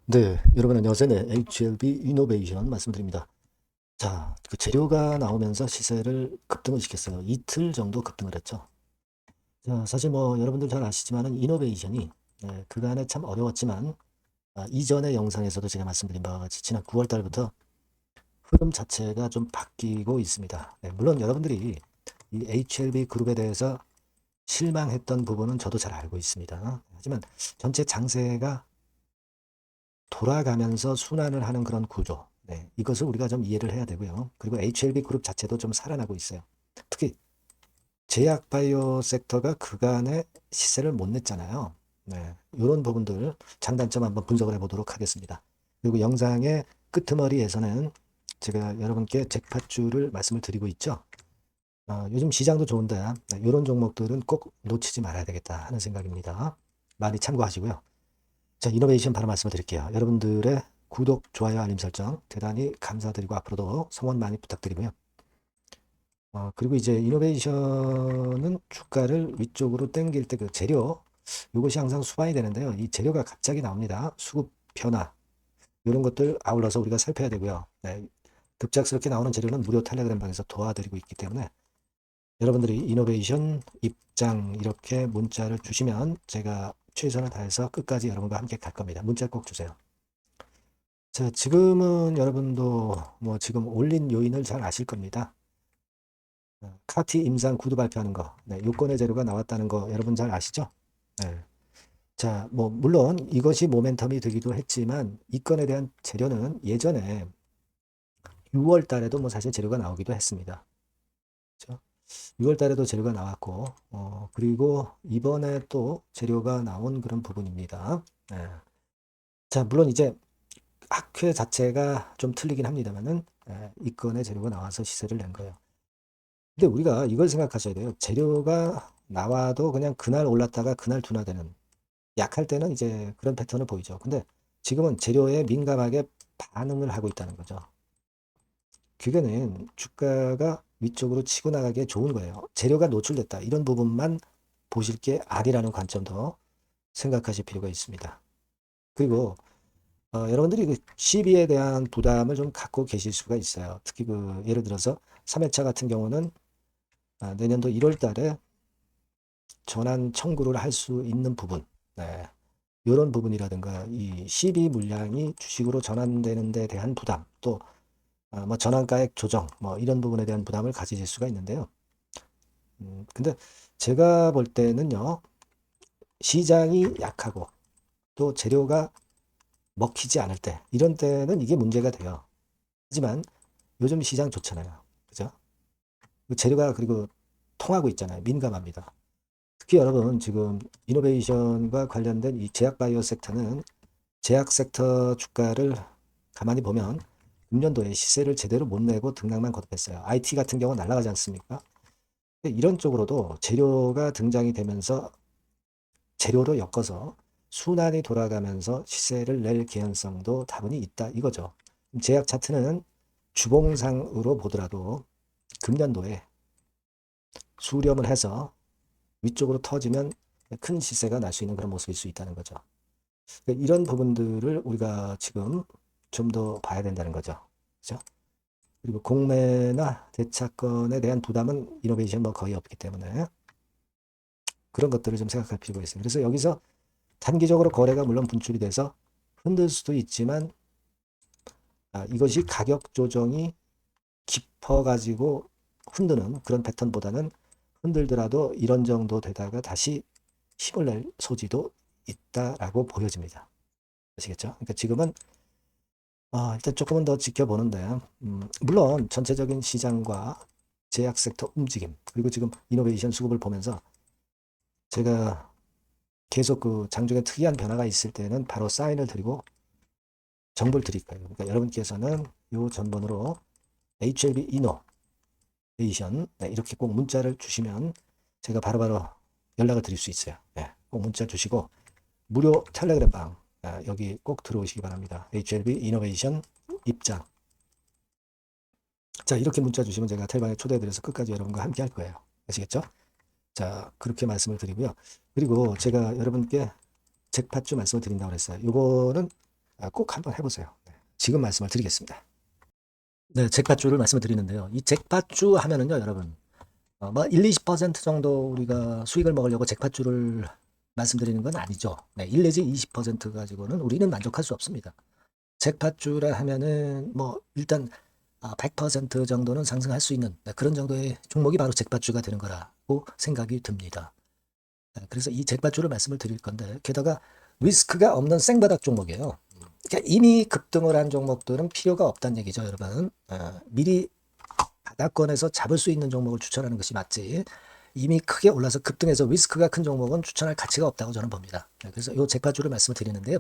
네, 여러분 안녕하세요. 네, HLB 이노베이션 말씀드립니다. 자, 그 재료가 나오면서 시세를 급등을 시켰어요. 이틀 정도 급등을 했죠. 자, 사실 뭐 여러분들 잘 아시지만은 이노베이션이 그간에 참 어려웠지만 이전의 영상에서도 제가 말씀드린 바와 같이 지난 9월 달부터 흐름 자체가 좀 바뀌고 있습니다. 네, 물론 여러분들이 이 HLB 그룹에 대해서 실망했던 부분은 저도 잘 알고 있습니다. 하지만 전체 장세가 돌아가면서 순환을 하는 그런 구조. 네, 이것을 우리가 좀 이해를 해야 되고요. 그리고 HLB 그룹 자체도 좀 살아나고 있어요. 특히 제약 바이오 섹터가 그간의 시세를 못 냈잖아요. 네, 이런 부분들 장단점 한번 분석을 해보도록 하겠습니다. 그리고 영상의 끄트머리에서는 제가 여러분께 잭팟주를 말씀을 드리고 있죠. 요즘 시장도 좋은데 이런 종목들은 꼭 놓치지 말아야 되겠다 하는 생각입니다. 많이 참고하시고요. 자, 이노베이션 바로 말씀을 드릴게요. 여러분들의 구독, 좋아요, 알림 설정 대단히 감사드리고 앞으로도 성원 많이 부탁드리고요. 그리고 이제 이노베이션은 주가를 위쪽으로 당길 때 그 재료, 이것이 항상 수반이 되는데요. 이 재료가 갑자기 나옵니다. 수급 변화, 이런 것들 아울러서 우리가 살펴야 되고요. 네, 급작스럽게 나오는 재료는 무료 텔레그램 방에서 도와드리고 있기 때문에 여러분들이 이노베이션 입장 이렇게 문자를 주시면 제가 최선을 다해서 끝까지 여러분과 함께 갈 겁니다. 문자 꼭 주세요. 자, 지금은 여러분도 뭐 지금 올린 요인을 잘 아실 겁니다. 카티 임상 구두 발표하는 거, 네, 요건의 재료가 나왔다는 거 여러분 잘 아시죠? 네. 자, 뭐 물론 이것이 모멘텀이 되기도 했지만 이 건에 대한 재료는 예전에 6월 달에도 뭐 사실 재료가 나오기도 했습니다. 그렇죠? 6월 달에도 재료가 나왔고, 그리고 이번에 또 재료가 나온 그런 부분입니다. 네. 자, 물론 이제 학회 자체가 좀 틀리긴 합니다만은 이 건의 재료가 나와서 시세를 낸 거예요. 근데 우리가 이걸 생각하셔야 돼요. 재료가 나와도 그냥 그날 올랐다가 그날 둔화되는 약할 때는 이제 그런 패턴을 보이죠. 근데 지금은 재료에 민감하게 반응을 하고 있다는 거죠. 그거는 주가가 위쪽으로 치고 나가기에 좋은 거예요. 재료가 노출됐다. 이런 부분만 보실 게 아니라는 관점도 생각하실 필요가 있습니다. 그리고 여러분들이 그 시비에 대한 부담을 좀 갖고 계실 수가 있어요. 특히 그 예를 들어서 3회차 같은 경우는 내년도 1월 달에 전환 청구를 할 수 있는 부분, 네. 이런 부분이라든가 이 시비 물량이 주식으로 전환되는 데 대한 부담, 또 뭐 전환가액 조정, 뭐 이런 부분에 대한 부담을 가지실 수가 있는데요. 근데 제가 볼 때는요, 시장이 약하고 또 재료가 먹히지 않을 때, 이런 때는 이게 문제가 돼요. 하지만 요즘 시장 좋잖아요. 그죠? 그 재료가 그리고 통하고 있잖아요. 민감합니다. 특히 여러분 지금 이노베이션과 관련된 이 제약 바이오 섹터는 제약 섹터 주가를 가만히 보면 금년도에 시세를 제대로 못 내고 등락만 거듭했어요. IT 같은 경우 날아가지 않습니까? 이런 쪽으로도 재료가 등장이 되면서 재료로 엮어서 순환이 돌아가면서 시세를 낼 개연성도 다분히 있다 이거죠. 제약 차트는 주봉상으로 보더라도 금년도에 수렴을 해서 위쪽으로 터지면 큰 시세가 날 수 있는 그런 모습일 수 있다는 거죠. 이런 부분들을 우리가 지금 좀 더 봐야 된다는 거죠. 그죠? 그리고 공매나 대차권에 대한 부담은 이노베이션 뭐 거의 없기 때문에 그런 것들을 좀 생각할 필요가 있습니다. 그래서 여기서 단기적으로 거래가 물론 분출이 돼서 흔들 수도 있지만 이것이 가격 조정이 깊어가지고 흔드는 그런 패턴보다는 흔들더라도 이런 정도 되다가 다시 힘을 낼 소지도 있다라고 보여집니다. 아시겠죠? 그러니까 지금은 일단 조금은 더 지켜보는데 물론 전체적인 시장과 제약 섹터 움직임 그리고 지금 이노베이션 수급을 보면서 제가 계속 그 장중에 특이한 변화가 있을 때는 바로 사인을 드리고 정보를 드릴 거예요. 그러니까 여러분께서는 이 전번으로 HLB 이노베이션 이렇게 꼭 문자를 주시면 제가 바로바로 연락을 드릴 수 있어요. 네, 꼭 문자 주시고 무료 텔레그램 방 여기 꼭 들어오시기 바랍니다. HLB 이노베이션 입장. 자, 이렇게 문자 주시면 제가 텔방에 초대해드려서 끝까지 여러분과 함께 할 거예요. 아시겠죠? 자, 그렇게 말씀을 드리고요. 그리고 제가 여러분께 잭팟주 말씀을 드린다고 그랬어요. 요거는 꼭 한번 해보세요. 네, 지금 말씀을 드리겠습니다. 네, 잭팟주를 말씀을 드리는데요. 이 잭팟주 하면은요, 여러분, 뭐 1, 20% 정도 우리가 수익을 먹으려고 잭팟주를 말씀드리는 건 아니죠. 네, 1 내지 20% 가지고는 우리는 만족할 수 없습니다. 잭팟주라 하면은 뭐 일단 100% 정도는 상승할 수 있는 그런 정도의 종목이 바로 잭팟주가 되는 거라고 생각이 듭니다. 그래서 이 잭팟주를 말씀을 드릴 건데 게다가 리스크가 없는 생바닥 종목이에요. 그러니까 이미 급등을 한 종목들은 필요가 없다는 얘기죠, 여러분. 미리 바닥권에서 잡을 수 있는 종목을 추천하는 것이 맞지. 이미 크게 올라서 급등해서 리스크가 큰 종목은 추천할 가치가 없다고 저는 봅니다. 그래서 이 잭팟주를 말씀을 드리는데요.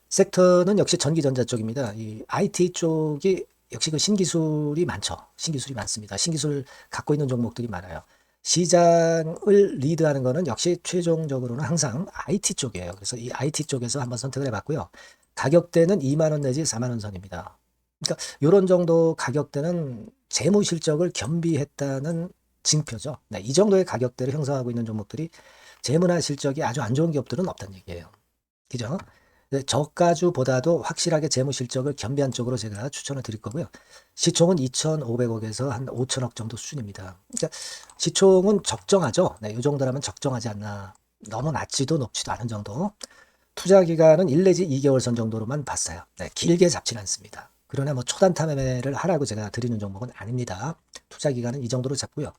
섹터는 역시 전기전자 쪽입니다. 이 IT 쪽이 역시 그 신기술이 많죠. 신기술이 많습니다. 신기술 갖고 있는 종목들이 많아요. 시장을 리드하는 거는 역시 최종적으로는 항상 IT 쪽이에요. 그래서 이 IT 쪽에서 한번 선택을 해봤고요. 가격대는 2만 원 내지 4만 원 선입니다. 그러니까 이런 정도 가격대는 재무 실적을 겸비했다는 징표죠. 네, 이 정도의 가격대를 형성하고 있는 종목들이 재무나 실적이 아주 안 좋은 기업들은 없다는 얘기예요. 그죠? 저가주보다도 확실하게 재무 실적을 겸비한 쪽으로 제가 추천을 드릴 거고요. 시총은 2,500억에서 한 5천억 정도 수준입니다. 그러니까 시총은 적정하죠. 네, 이 정도라면 적정하지 않나. 너무 낮지도 높지도 않은 정도. 투자 기간은 1 내지 2개월 선 정도로만 봤어요. 네, 길게 잡지는 않습니다. 그러나 뭐 초단타 매매를 하라고 제가 드리는 종목은 아닙니다. 투자 기간은 이 정도로 잡고요.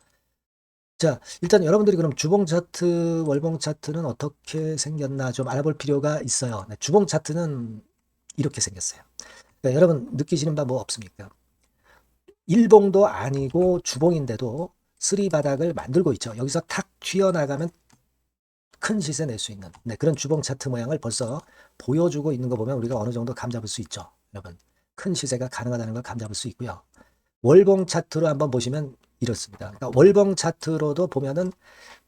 자, 일단 여러분들이 그럼 주봉 차트, 월봉 차트는 어떻게 생겼나 좀 알아볼 필요가 있어요. 네, 주봉 차트는 이렇게 생겼어요. 그러니까 여러분 느끼시는 바 뭐 없습니까? 일봉도 아니고 주봉인데도 쓰리 바닥을 만들고 있죠. 여기서 탁 튀어나가면 큰 시세 낼 수 있는 그런 주봉 차트 모양을 벌써 보여주고 있는 거 보면 우리가 어느 정도 감잡을 수 있죠. 여러분 큰 시세가 가능하다는 걸 감잡을 수 있고요. 월봉 차트로 한번 보시면 이렇습니다. 그러니까 월봉 차트로도 보면은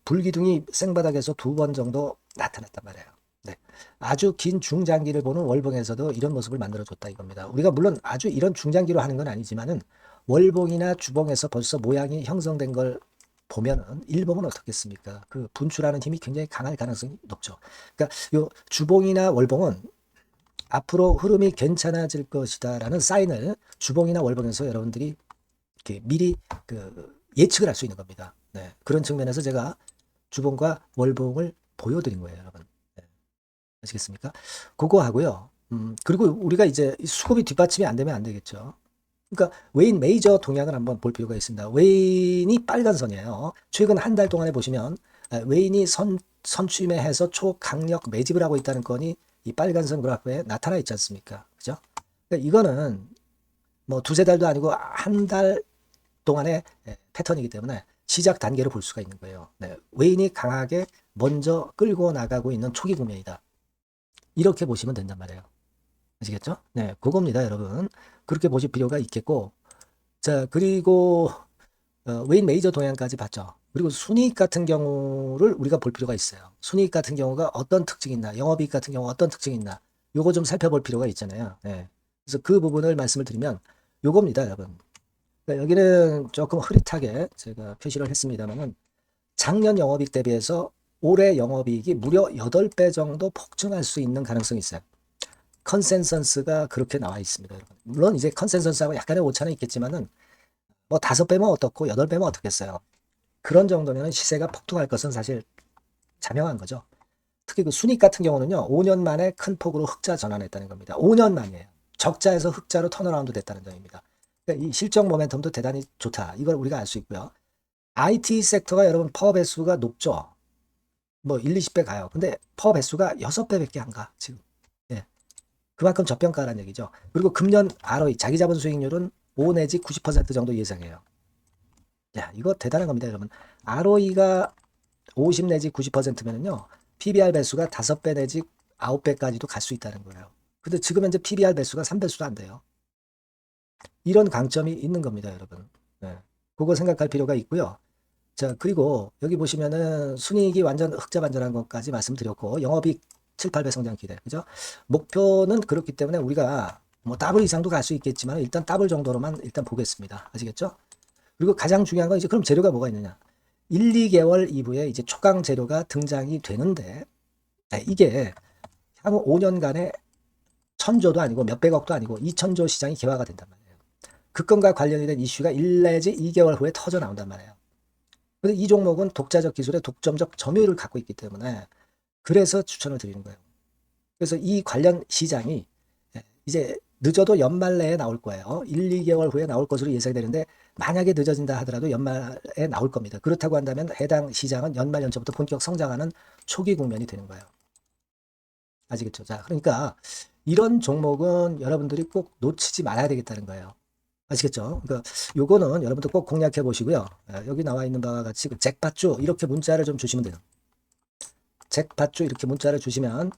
불기둥이 생바닥에서 2번 정도 나타났단 말이에요. 네. 아주 긴 중장기를 보는 월봉에서도 이런 모습을 만들어줬다 이겁니다. 우리가 물론 아주 이런 중장기로 하는 건 아니지만은 월봉이나 주봉에서 벌써 모양이 형성된 걸 보면은 일봉은 어떻겠습니까? 그 분출하는 힘이 굉장히 강할 가능성이 높죠. 그러니까 요 주봉이나 월봉은 앞으로 흐름이 괜찮아질 것이다라는 사인을 주봉이나 월봉에서 여러분들이 이렇게 미리 그 예측을 할 수 있는 겁니다. 네. 그런 측면에서 제가 주봉과 월봉을 보여드린 거예요, 여러분. 네. 아시겠습니까? 그거 하고요. 그리고 우리가 이제 수급이 뒷받침이 안 되면 안 되겠죠. 그러니까 웨인 메이저 동향을 한번 볼 필요가 있습니다. 웨인이 빨간 선이에요. 최근 한 달 동안에 보시면 웨인이 선취매해서 초강력 매집을 하고 있다는 건이 이 빨간 선 그래프에 나타나 있지 않습니까? 그죠? 그러니까 이거는 뭐 두세 달도 아니고 한 달 동안의 패턴이기 때문에 시작 단계로 볼 수가 있는 거예요. 네, 웨인이 강하게 먼저 끌고 나가고 있는 초기 국면이다. 이렇게 보시면 된단 말이에요. 아시겠죠? 네, 그겁니다, 여러분. 그렇게 보실 필요가 있겠고, 자, 그리고 웨인 메이저 동향까지 봤죠. 그리고 순이익 같은 경우를 우리가 볼 필요가 있어요. 순이익 같은 경우가 어떤 특징이 있나, 영업이익 같은 경우 어떤 특징이 있나, 요거 좀 살펴볼 필요가 있잖아요. 네. 그래서 그 부분을 말씀을 드리면 요겁니다, 여러분. 그러니까 여기는 조금 흐릿하게 제가 표시를 했습니다만은 작년 영업이익 대비해서 올해 영업이익이 무려 8배 정도 폭증할 수 있는 가능성이 있어요. 컨센서스가 그렇게 나와 있습니다, 여러분. 물론 이제 컨센서스하고 약간의 오차는 있겠지만은 뭐 5배면 어떻고 8배면 어떻겠어요. 그런 정도면 시세가 폭등할 것은 사실 자명한 거죠. 특히 그 순익 같은 경우는요, 5년 만에 큰 폭으로 흑자 전환했다는 겁니다. 5년 만이에요. 적자에서 흑자로 턴어라운드 됐다는 점입니다. 그러니까 이 실적 모멘텀도 대단히 좋다. 이걸 우리가 알 수 있고요. IT 섹터가 여러분 퍼 배수가 높죠. 뭐 1, 20배 가요. 근데 퍼 배수가 6배밖에 안 가, 지금. 예. 그만큼 저평가라는 얘기죠. 그리고 금년 ROE, 자기 자본 수익률은 5 내지 90% 정도 예상해요. 야, 이거 대단한 겁니다, 여러분. ROE가 50 내지 90%면은요, PBR 배수가 5배 내지 9배까지도 갈 수 있다는 거예요. 근데 지금 현재 PBR 배수가 3배수도 안 돼요. 이런 강점이 있는 겁니다, 여러분. 네. 그거 생각할 필요가 있고요. 자, 그리고 여기 보시면은 순이익이 완전 흑자 반전한 것까지 말씀드렸고, 영업이익 7, 8배 성장 기대. 그죠? 목표는 그렇기 때문에 우리가 뭐 더블 이상도 갈 수 있겠지만 일단 더블 정도로만 일단 보겠습니다. 아시겠죠? 그리고 가장 중요한 건 이제 그럼 재료가 뭐가 있느냐? 1, 2개월 이후에 이제 초강 재료가 등장이 되는데, 이게 향후 5년간의 천조도 아니고 몇백억도 아니고 2천조 시장이 개화가 된단 말이에요. 그 건과 관련이 된 이슈가 1 내지 2개월 후에 터져 나온단 말이에요. 근데 이 종목은 독자적 기술의 독점적 점유율을 갖고 있기 때문에 그래서 추천을 드리는 거예요. 그래서 이 관련 시장이 이제 늦어도 연말 내에 나올 거예요. 1, 2개월 후에 나올 것으로 예상이 되는데 만약에 늦어진다 하더라도 연말에 나올 겁니다. 그렇다고 한다면 해당 시장은 연말 연초부터 본격 성장하는 초기 국면이 되는 거예요. 아시겠죠? 자, 그러니까 이런 종목은 여러분들이 꼭 놓치지 말아야 되겠다는 거예요. 아시겠죠? 그러니까 요거는 여러분들 꼭 공략해 보시고요. 여기 나와 있는 바와 같이 그 잭팟주 이렇게 문자를 좀 주시면 돼요. 잭팟주 이렇게 문자를 주시면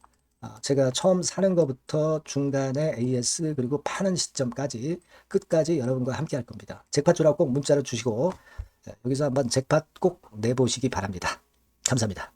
제가 처음 사는 것부터 중간에 AS 그리고 파는 시점까지 끝까지 여러분과 함께 할 겁니다. 잭팟주라고 꼭 문자를 주시고 여기서 한번 잭팟 꼭 내보시기 바랍니다. 감사합니다.